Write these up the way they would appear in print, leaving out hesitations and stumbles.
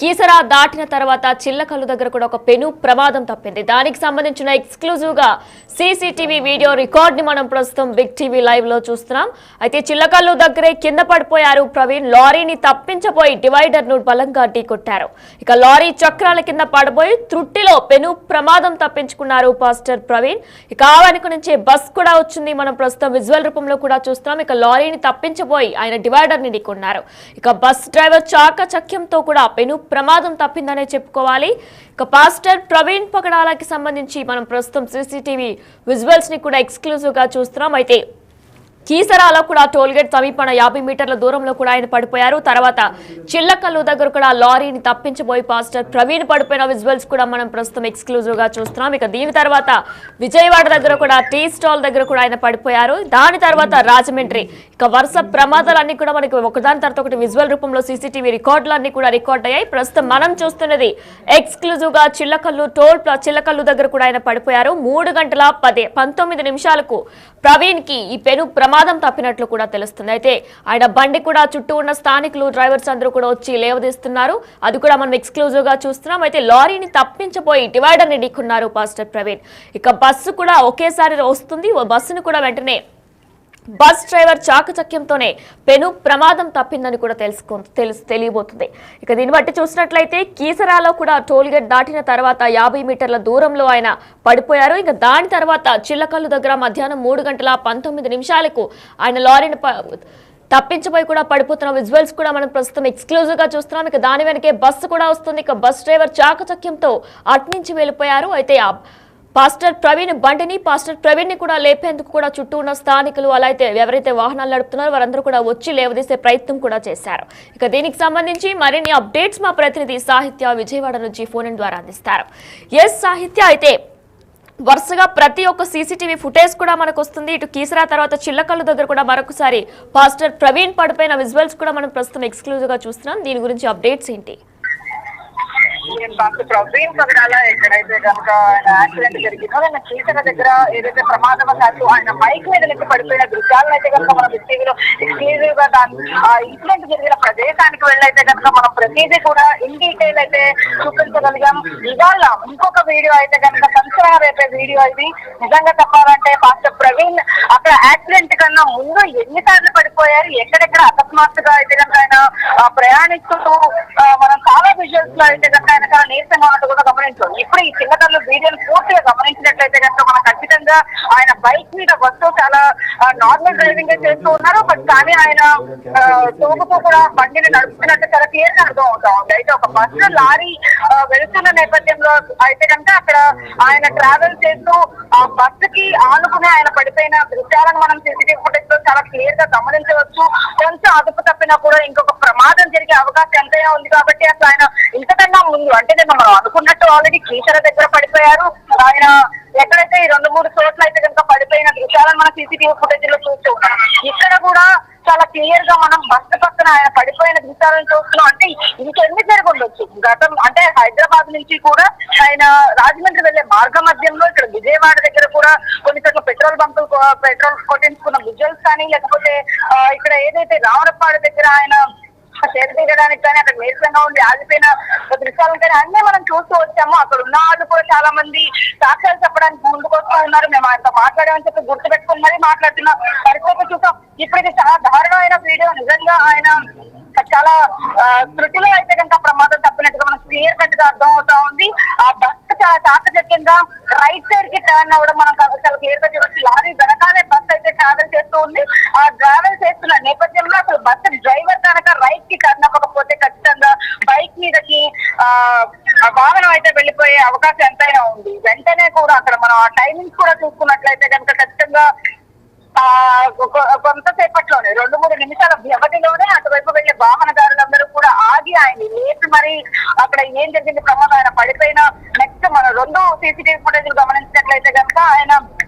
కీసరా దాటిన తర్వాత చిల్లకల్లు దగ్గర కూడా ఒక పెను ప్రమాదం తప్పింది. దానికి సంబంధించిన ఎక్స్క్లూజివ్ గా సీసీటీవీ వీడియో రికార్డ్ ని మనం ప్రస్తుతం బిగ్ టీవీ లైవ్ లో చూస్తున్నాం. అయితే చిల్లకల్లు దగ్గరే కింద పడిపోయారు ప్రవీణ్. లారీని తప్పించబోయి డివైడర్ ను బలంగా ఢీకొట్టారు. ఇక లారీ చక్రాల కింద పడబోయి త్రుట్టిలో పెను ప్రమాదం తప్పించుకున్నారు పాస్టర్ ప్రవీణ్. ఇక ఆ వెనుక నుంచి బస్ కూడా వచ్చింది. మనం ప్రస్తుతం విజువల్ రూపంలో కూడా చూస్తున్నాం. ఇక లారీని తప్పించబోయి ఆయన డివైడర్ ని ఢీకొన్నారు. ఇక బస్ డ్రైవర్ చాకచక్యంతో కూడా పెను ప్రమాదం తప్పిందనే చెప్పుకోవాలి. ఇక పాస్టర్ ప్రవీణ్ పగడాలకి సంబంధించి మనం ప్రస్తుతం సీసీటీవీ విజువల్స్ ని కూడా ఎక్స్క్లూజివ్ గా చూస్తున్నాం. అయితే కీసరాలో కూడా టోల్గేట్ సమీపన 50 మీటర్ల దూరంలో కూడా ఆయన పడిపోయారు. తర్వాత చిల్లకల్లు దగ్గర కూడా లారీని తప్పించబోయి పాస్టర్ ప్రవీణ్ పడిపోయిన విజువల్స్ కూడా మనం ప్రస్తుతం ఎక్స్క్లూజివ్ గా చూస్తున్నాం. ఇక దీని తర్వాత విజయవాడ దగ్గర కూడా టీ స్టాల్ దగ్గర కూడా ఆయన పడిపోయారు. దాని తర్వాత రాజమండ్రి. ఇక వరుస ప్రమాదాలన్నీ కూడా మనకి ఒకదాని తర్వాత ఒకటి విజువల్ రూపంలో సీసీటీవీ రికార్డులన్నీ కూడా రికార్డ్ అయ్యాయి. ప్రస్తుతం మనం చూస్తున్నది ఎక్స్క్లూజివ్ గా చిల్లకల్లు దగ్గర కూడా ఆయన పడిపోయారు. 3:19 నిమిషాలకు ప్రవీణ్ కి ఈ పెను ప్రమాదం తప్పినట్లు కూడా తెలుస్తుంది. అయితే ఆయన బండి కూడా చుట్టూ ఉన్న స్థానికులు డ్రైవర్స్ అందరూ కూడా వచ్చి లేవదీస్తున్నారు. అది కూడా మనం ఎక్స్క్లూజివ్ గా చూస్తున్నాం. అయితే లారీని తప్పించబోయి డివైడర్ ని ఢీకొన్నారు పాస్టర్ ప్రవీణ్. ఇక బస్సు కూడా ఒకేసారి వస్తుంది. బస్సును కూడా వెంటనే బస్ డ్రైవర్ చాకచక్యంతోనే పెను ప్రమాదం తప్పిందని కూడా తెలియబోతుంది. ఇక దీన్ని బట్టి చూసినట్లయితే కీసరాలో కూడా టోల్గేట్ దాటిన తర్వాత 50 మీటర్ల దూరంలో ఆయన పడిపోయారు. ఇక దాని తర్వాత చిల్లకల్లు దగ్గర మధ్యాహ్నం 3:19 నిమిషాలకు ఆయన లారీని తప్పించబోయి కూడా పడిపోతున్న విజువల్స్ కూడా మనం ప్రస్తుతం ఎక్స్క్లూజివ్ గా చూస్తున్నాం. ఇక దాని వెనకే బస్సు కూడా వస్తుంది. ఇక బస్ డ్రైవర్ చాకచక్యంతో అట్నుంచి వెళ్ళిపోయారు. అయితే పాస్టర్ ప్రవీణ్ ని కూడా లేపేందుకు కూడా చుట్టూ ఉన్న స్థానికులు అలాగే ఎవరైతే వాహనాలు నడుపుతున్నారో వారందరూ కూడా వచ్చి లేవదీసే ప్రయత్నం కూడా చేశారు. ఇక దీనికి సంబంధించి మరిన్ని అప్డేట్స్ మా ప్రతినిధి సాహిత్య విజయవాడ నుంచి ఫోన్ ద్వారా అందిస్తారు. ఎస్ సాహిత్య, అయితే వరుసగా ప్రతి ఒక్క సీసీటీవీ ఫుటేజ్ కూడా మనకు వస్తుంది. ఇటు కీసరా తర్వాత చిల్లకల్లు దగ్గర కూడా మరొకసారి పాస్టర్ ప్రవీణ్ పడిపోయిన విజువల్స్ కూడా మనం ప్రస్తుతం ఎక్స్క్లూజివ్ గా చూస్తున్నాం. దీని గురించి అప్డేట్స్ ఏంటి? ప్రవీణ్ పగడాల ఎక్కడైతే కనుక ఆయన యాక్సిడెంట్ జరిగిందో ఆయన కీసర దగ్గర ఏదైతే ప్రమాదవశాత్తు ఆయన బైక్ మీద నుంచి పడిపోయిన దృశ్యాలను అయితే కనుక మనం టీవీలో ఎక్స్క్లూజివ్ గా ఆ ఇన్సిడెంట్ జరిగిన ప్రదేశానికి వెళ్ళైతే కనుక మనం ప్రతిదీ కూడా ఇన్ డీటెయిల్ అయితే చూపించగలిగాం. ఇవాళ ఇంకొక వీడియో అయితే కనుక సంచలన రేపే వీడియో ఇది. నిజంగా చెప్పాలంటే పాస్టర్ ప్రవీణ్ అక్కడ యాక్సిడెంట్ కన్నా ముందు ఎన్నిసార్లు పడిపోయారు, ఎక్కడెక్కడ అకస్మాత్తుగా అయితే కనుక ఆయన ప్రయాణిస్తూ మనం చాలా విజువల్స్ లో అయితే కనుక ఆయన చాలా నీరసంగా ఉన్నట్టు కూడా గమనించాం. ఇప్పుడు ఈ చిన్నకల్లు వీడియోని పూర్తిగా గమనించినట్లయితే కనుక మనం ఖచ్చితంగా ఆయన బైక్ మీద వస్తూ చాలా నార్మల్ డ్రైవింగ్ చేస్తూ ఉన్నారు. బట్ కానీ ఆయన తోపుతూ కూడా బండిని నడుపుతున్నట్టు చాలా క్లియర్ గా అర్థం అవుతా ఉంది. అయితే ఒక బస్సు లారీ వెళుతున్న నేపథ్యంలో అయితే కనుక అక్కడ ఆయన ట్రావెల్ చేస్తూ ఆ బస్సుకి ఆనుకుని ఆయన పడిపోయిన దృశ్యాలను మనం సీసీటీవీ ఫుటేజ్ లో చాలా క్లియర్ గా గమనించవచ్చు. కొంచెం అదుపు తప్పినా కూడా ఇంకొక ప్రమాదం జరిగే అవకాశం ఎంతైనా ఉంది. కాబట్టి అసలు ఆయన ఇంతకన్నా ముందు అంటే నేను మనం అనుకున్నట్టు ఆల్రెడీ కీసర దగ్గర పడిపోయారు. ఆయన ఎక్కడైతే ఈ 2-3 చోట్ల అయితే కనుక పడిపోయిన దృశ్యాలను మనం సీసీటీవీ ఫుటేజ్ లో చూస్తూ ఉన్నాం. ఇక్కడ కూడా చాలా క్లియర్ గా మనం బస్సు పక్కన ఆయన పడిపోయిన దృశ్యాలను చూస్తున్నాం. అంటే ఇంకెన్ని జరిగి ఉండొచ్చు. గతం అంటే హైదరాబాద్ నుంచి కూడా ఆయన రాజమండ్రి వెళ్లే మార్గ మధ్యంలో ఇక్కడ విజయవాడ దగ్గర కూడా కొన్ని చోట్ల పెట్రోల్ కొట్టించుకున్న విజువల్స్ కానీ, లేకపోతే ఇక్కడ ఏదైతే రావణపాడు దగ్గర ఆయన చేతి దిగడానికి కానీ అక్కడ నీరసంగా ఉండి ఆగిపోయిన దృశ్యాలను కానీ అన్నీ మనం చూస్తూ వచ్చాము. అక్కడ ఉన్న వాళ్ళు కూడా చాలా మంది సాక్ష్యాలు చెప్పడానికి ముందుకు వస్తూ ఉన్నారు. మేము ఆయనతో మాట్లాడామని చెప్పి గుర్తు పెట్టుకుని మరీ మాట్లాడుతున్న పరిస్థితి చూసాం. ఇప్పుడు ఇది చాలా దారుణమైన వీడియో. నిజంగా ఆయన చాలా త్రుటిలో అయితే కనుక ప్రమాదం తప్పినట్టుగా మనకు క్లియర్ కట్ గా అర్థం అవుతా ఉంది. ఆ బస్సు చాలా చాకచక్యంగా రైట్ సైడ్ కి టర్న్ అవ్వడం మనం చాలా క్లియర్ గా చూడొచ్చు. లారీ వెనకాలే బస్సు అయితే ట్రావెల్ చేస్తూ ఉంది. ఆ ట్రావెల్ చేస్తున్న నేపథ్యంలో అసలు బస్సు డ్రైవర్ కనుక రైట్ కి టర్న్ అవ్వకపోతే ఖచ్చితంగా బైక్ మీదకి వాహనం అయితే వెళ్లిపోయే అవకాశం ఎంతైనా ఉంది. వెంటనే కూడా అక్కడ మనం ఆ టైమింగ్స్ కూడా చూసుకున్నట్లయితే కనుక ఖచ్చితంగా కొంతసేపట్లోనే 2-3 నిమిషాల వ్యవధిలోనే అటువైపు వెళ్లే వాహనదారులందరూ కూడా ఆగి ఆయన లేపి మరి అక్కడ ఏం జరిగింది ప్రమాదం, ఆయన పడిపోయిన నెక్స్ట్ మనం 2 సీసీటీవీ ఫుటేజ్ గమనించినట్లయితే కనుక ఆయన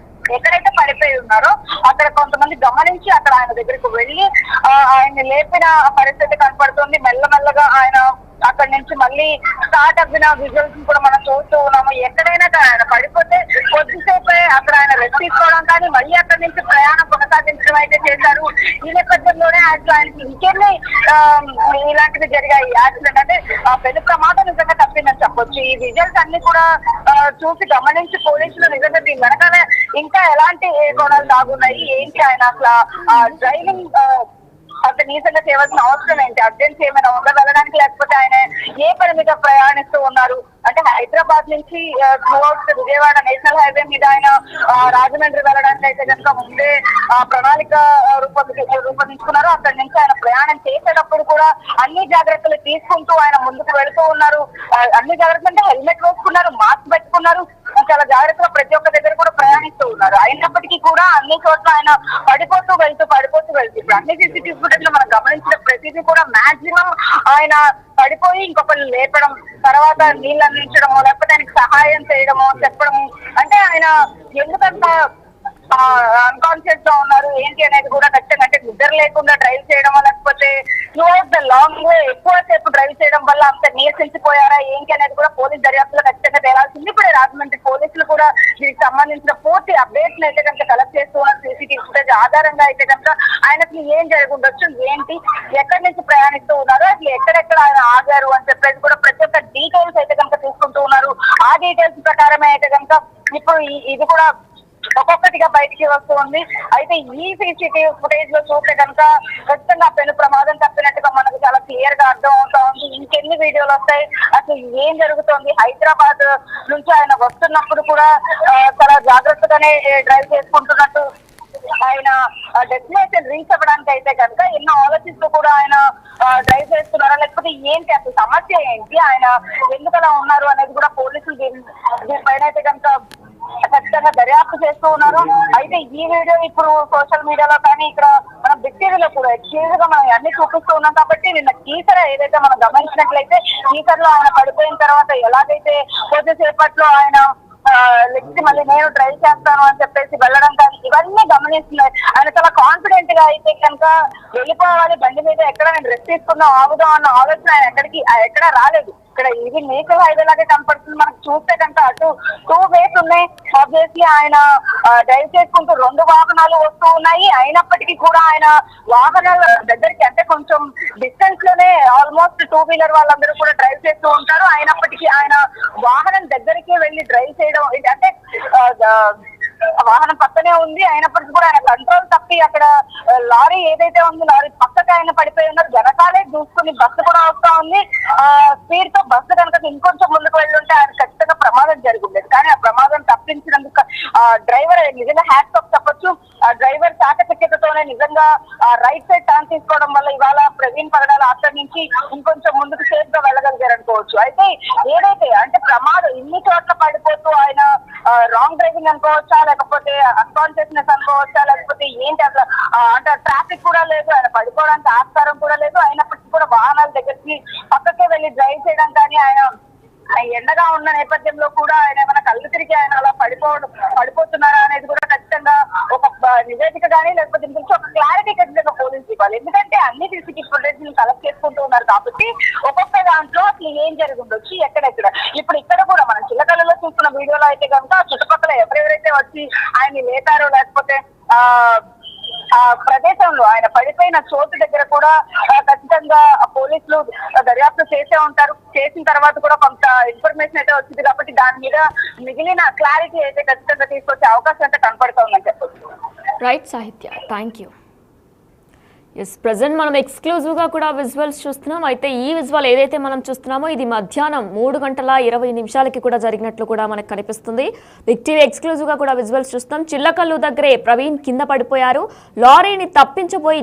ఎక్కడైతే పడిపోయి ఉన్నారో అక్కడ కొంతమంది గమనించి అక్కడ ఆయన దగ్గరికి వెళ్లి ఆయన్ని లేపిన పరిస్థితి కనపడుతుంది. మెల్లమెల్లగా ఆయన అక్కడి నుంచి నుంచి మళ్ళీ స్టార్ట్ అవ్విన విజువల్స్ కూడా మనం చూస్తూ ఉన్నాము. ఎక్కడైనా ఆయన పడిపోతే కొద్దిసేపే అక్కడ ఆయన రెస్ట్ తీసుకోవడం కానీ మళ్ళీ అక్కడి నుంచి ప్రయాణం కొనసాగించడం అయితే చేశారు. ఈ నేపథ్యంలోనే అసలు ఆయనకి ఇంకెన్ని ఇలాంటివి జరిగాయి యాక్సిడెంట్ అంటే పెను ప్రమాదం నిజంగా తప్పిందని చెప్పొచ్చు. ఈ విజువల్స్ అన్ని కూడా చూసి గమనించి పోలీసులు నిజంగా దీని వెనకాల ఇంకా ఎలాంటి కోణాలు దాగున్నాయి, ఏంటి ఆయన అసలు డ్రైవింగ్ అంత నీసంగా చేయవలసిన అవసరం ఏంటి, అర్జెన్సీ ఏమైనా ఉందా వెళ్ళడానికి, లేకపోతే ఆయన ఏ పని మీద ప్రయాణిస్తూ ఉన్నారు అంటే హైదరాబాద్ నుంచి త్రూఅవుట్ విజయవాడ నేషనల్ హైవే మీద ఆయన రాజమండ్రి వెళ్ళడానికి అయితే కనుక ముందే ప్రణాళిక రూపొందించుకున్నారు. అక్కడి నుంచి ఆయన ప్రయాణం చేసేటప్పుడు కూడా అన్ని జాగ్రత్తలు తీసుకుంటూ ఆయన ముందుకు వెళుతూ ఉన్నారు. అన్ని జాగ్రత్తలు అంటే హెల్మెట్ వేసుకున్నారు, మాస్క్ పెట్టుకున్నారు, చాలా జాగ్రత్తగా ప్రతి ఒక్క దగ్గర కూడా ప్రయాణిస్తూ ఉన్నారు. అయినప్పటికీ కూడా అన్ని చోట్ల ఆయన పడిపోతూ వెళ్తూ ఇప్పుడు అన్ని సీసీటీవీ ఫుటేజ్ లో మనం గమనించిన ప్రతిదీ కూడా మాక్సిమం ఆయన పడిపోయి ఇంకొకళ్ళు లేపడం, తర్వాత నీళ్ళు అందించడమో లేకపోతే ఆయనకి సహాయం చేయడమో చెప్పడము, అంటే ఆయన ఎందుకంత అన్కాన్షియస్ గా ఉన్నారు ఏంటి అనేది కూడా ఖచ్చితంగా అంటే నిద్ర లేకుండా డ్రైవ్ చేయడమో లేకపోతే త్రూఅవుట్ ద లాంగ్ వే ఎక్కువసేపు డ్రైవ్ చేయడం వల్ల అంత నీరసించిపోయారా ఏంటి అనేది కూడా పోలీస్ దర్యాప్తులో ఖచ్చితంగా తేలాల్సింది. ఇప్పుడు రాజమండ్రి పోలీసులు కూడా దీనికి సంబంధించిన పూర్తి అప్డేట్స్ అయితే కనుక కలెక్ట్ చేస్తూ ఉన్నారు. సీసీటీవీ ఫుటేజ్ ఆధారంగా అయితే కనుక ఆయనకి ఏం జరుగుండొచ్చు, ఏంటి, ఎక్కడి నుంచి ప్రయాణిస్తూ ఉన్నారు, అసలు ఎక్కడెక్కడ ఆయన ఆగారు అని చెప్పేసి కూడా ప్రతి ఒక్క డీటెయిల్స్ అయితే కనుక తీసుకుంటూ ఉన్నారు. ఆ డీటెయిల్స్ ప్రకారమే అయితే కనుక ఇప్పుడు ఇది కూడా ఒక్కొక్కటిగా బయటికి వస్తూ ఉంది. అయితే ఈ సీసీటీవీ ఫుటేజ్ లో చూస్తే కనుక ఖచ్చితంగా పెను ప్రమాదం తప్పినట్టుగా మనకు చాలా క్లియర్ గా అర్థం అవుతా ఉంది. ఇంకెన్ని వీడియోలు వస్తాయి, అసలు ఏం జరుగుతోంది, హైదరాబాద్ నుంచి ఆయన వస్తున్నప్పుడు కూడా చాలా జాగ్రత్తగానే డ్రైవ్ చేసుకుంటున్నట్టు ఆయన డెస్టినేషన్ రీచ్ అవ్వడానికి అయితే కనుక ఎన్నో ఆలోచిస్తూ కూడా ఆయన డ్రైవ్ చేస్తున్నారా, లేకపోతే ఏంటి అసలు సమస్య ఏంటి, ఆయన ఎందుకలా ఉన్నారు అనేది కూడా పోలీసులు దీనిపైన అయితే కనుక ఖచ్చితంగా దర్యాప్తు చేస్తూ ఉన్నారు. అయితే ఈ వీడియో ఇప్పుడు సోషల్ మీడియాలో కానీ ఇక్కడ మనం బిగ్ టీవీలో కూడా ఎక్స్క్లూజివ్ గా మనం అన్ని చూపిస్తూ ఉన్నాం. కాబట్టి నిన్న టీచర్ ఏదైతే మనం గమనించినట్లయితే టీచర్ లో ఆయన పడిపోయిన తర్వాత ఎలాగైతే కొద్దిసేపట్లో ఆయన లెక్కి మళ్ళీ నేను డ్రైవ్ చేస్తాను అని చెప్పేసి వెళ్ళడం కానీ ఇవన్నీ గమనిస్తున్నాయి. ఆయన చాలా కాన్ఫిడెంట్ గా అయితే కనుక వెళ్ళిపోవాలి, బండి మీద ఎక్కడ నేను రెస్ట్ తీసుకుందాం ఆగుదాం అన్న ఆలోచన ఆయన ఎక్కడా రాలేదు. ఇక్కడ ఇది నేషనల్ హైవే లాగే కనపడుతుంది. మనకు చూస్తే కనుక అటు 2 వేస్ ఉన్నాయి. ఆబ్వియస్లీ ఆయన డ్రైవ్ చేసుకుంటూ 2 వాహనాలు వస్తూ ఉన్నాయి. అయినప్పటికీ కూడా ఆయన వాహనాల దగ్గరికి అంటే కొంచెం డిస్టెన్స్ లోనే ఆల్మోస్ట్ 2 వీలర్ వాళ్ళందరూ కూడా డ్రైవ్ చేస్తూ ఉంటారు. అయినప్పటికీ ఆయన వాహనం దగ్గరికి వెళ్ళి డ్రైవ్ చేయడం అంటే వాహనం పక్కనే ఉంది. అయినప్పటికీ కూడా ఆయన కంట్రోల్ తప్పి అక్కడ లారీ ఏదైతే ఉంది లారీ పక్కకి ఆయన పడిపోయి ఉన్నారు. వెనకాలే దూసుకుని బస్సు కూడా వస్తా ఉంది. స్పీడ్ తో బస్సు కనుక ఇంకొంచెం ముందుకు వెళ్ళుంటే ఆయన ఖచ్చితంగా ప్రమాదం జరుగుండేది. కానీ ఆ ప్రమాదం తప్పించినందుకు డ్రైవర్ నిజంగా హ్యాట్స్ ఆఫ్ చెప్పొచ్చు. ఆ డ్రైవర్ చాకచక్యతతోనే నిజంగా రైట్ సైడ్ టర్న్ తీసుకోవడం వల్ల ఇవాళ ప్రవీణ్ పగడాల అక్కడి నుంచి ఇంకొంచెం ముందుకు సేఫ్ గా వెళ్ళగలిగారు అనుకోవచ్చు. అయితే ఏదైతే అంటే ప్రమాదం ఇన్ని చోట్ల పడిపోతూ ఆయన రాంగ్ డ్రైవింగ్ అనుకోవచ్చా, లేకపోతే అన్కాన్షియస్నెస్ అనుకోవచ్చా, లేకపోతే ఏంటి అసలు అంటే ట్రాఫిక్ కూడా లేదు, ఆయన పడిపోవడానికి ఆస్కారం కూడా లేదు. అయినప్పటికీ కూడా వాహనాల దగ్గరికి పక్కకే వెళ్ళి డ్రైవ్ చేయడం కానీ ఆయన ఎండగా ఉన్న నేపథ్యంలో కూడా ఆయన ఏమైనా కళ్ళు తిరిగి ఆయన అలా పడిపోతున్నారా అనేది కూడా ఖచ్చితంగా ఒక నివేదిక కానీ లేకపోతే దీని గురించి ఒక క్లారిటీ ఖచ్చితంగా పోలీసు ఇవ్వాలి. ఎందుకంటే అన్ని సీసీటీవీ ఫుటేజ్ కలెక్ట్ చేసుకుంటూ ఉన్నారు కాబట్టి ఒక్కొక్క దాంట్లో అసలు ఏం జరుగుండొచ్చు, ఎక్కడెక్కడ. ఇప్పుడు ఇక్కడ కూడా మనం చిల్లకల్లలో చూస్తున్న వీడియోలో అయితే కనుక చుట్టుపక్కల ఎవరెవరైతే వచ్చి ఆయన్ని లేపారో లేకపోతే ఆ ప్రదేశంలో ఆయన పడిపోయిన చోటు దగ్గర కూడా ఖచ్చితంగా పోలీసులు దర్యాప్తు చేసే ఉంటారు. చేసిన తర్వాత కూడా కొంత ఇన్ఫర్మేషన్ అయితే వచ్చింది కాబట్టి దాని మీద మిగిలిన క్లారిటీ అయితే ఖచ్చితంగా తీసుకొచ్చే అవకాశం అయితే కనపడుతుందని చెప్పొచ్చు. రైట్ సాహిత్య, థ్యాంక్ యూ. ఎస్, ప్రజెంట్ మనం ఎక్స్క్లూజివ్గా కూడా విజువల్స్ చూస్తున్నాం. అయితే ఈ విజువల్ ఏదైతే మనం చూస్తున్నామో ఇది మధ్యాహ్నం 3:20 కూడా జరిగినట్లు కూడా మనకు కనిపిస్తుంది. బిగ్ టీవీ ఎక్స్క్లూజివ్గా కూడా విజువల్స్ చూస్తున్నాం. చిల్లకల్లు దగ్గరే ప్రవీణ్ కింద పడిపోయారు. లారీని తప్పించబోయి